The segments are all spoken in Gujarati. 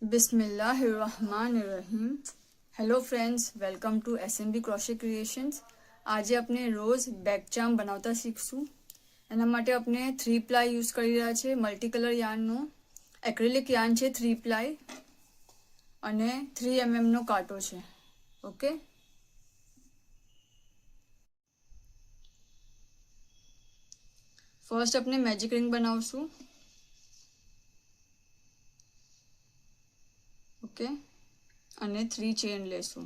बिस्मिल्लाहिर्रहमानिर्रहीम। Hello friends, welcome to SMB crochet creations. આજે આપણે રોઝ બેક ચાર્મ બનાવતા શીખશું। એના માટે આપણે 3 પ્લાય યુઝ કરી રહ્યા છે, મલ્ટી કલર યાર્નનો એક્રેલિક યાર્ન છે 3 પ્લાય અને 3 mm નો કાંટો છે। ઓકે, ફર્સ્ટ આપણે મેજિક રિંગ બનાવશું। ઓકે, અને 3 ચેન લેશું।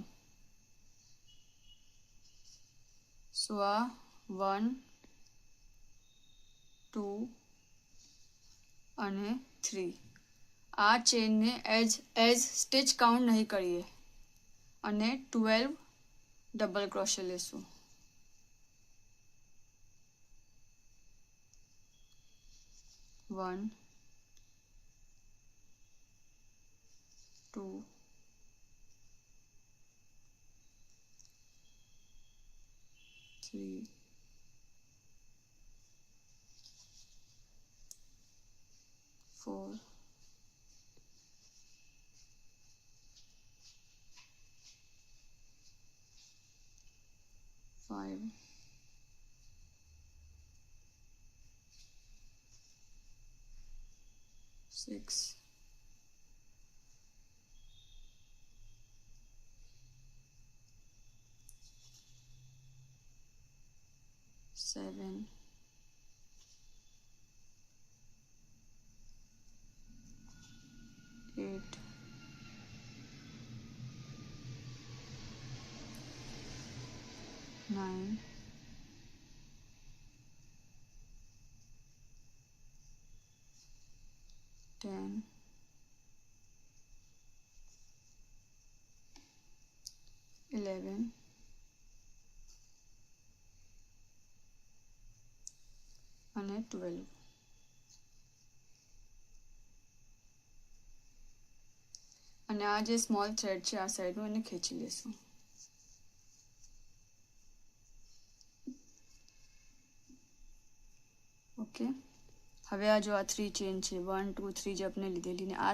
સો આ 1 2 અને 3 આ ચેનને એજ સ્ટિચ કાઉન્ટ નહીં કરીએ અને 12 ડબલ ક્રોશે લેશું। 1 2 3 4 5 6 7 8 9 10 11 અને 12 અને આ જે સ્મોલ થ્રેડ છે આ સાઈડનું એને ખેંચી લેશું। ઓકે, હવે આ જો આ 3 ચેન છે 1 2 3 જે આપણે લીધેલી ને આ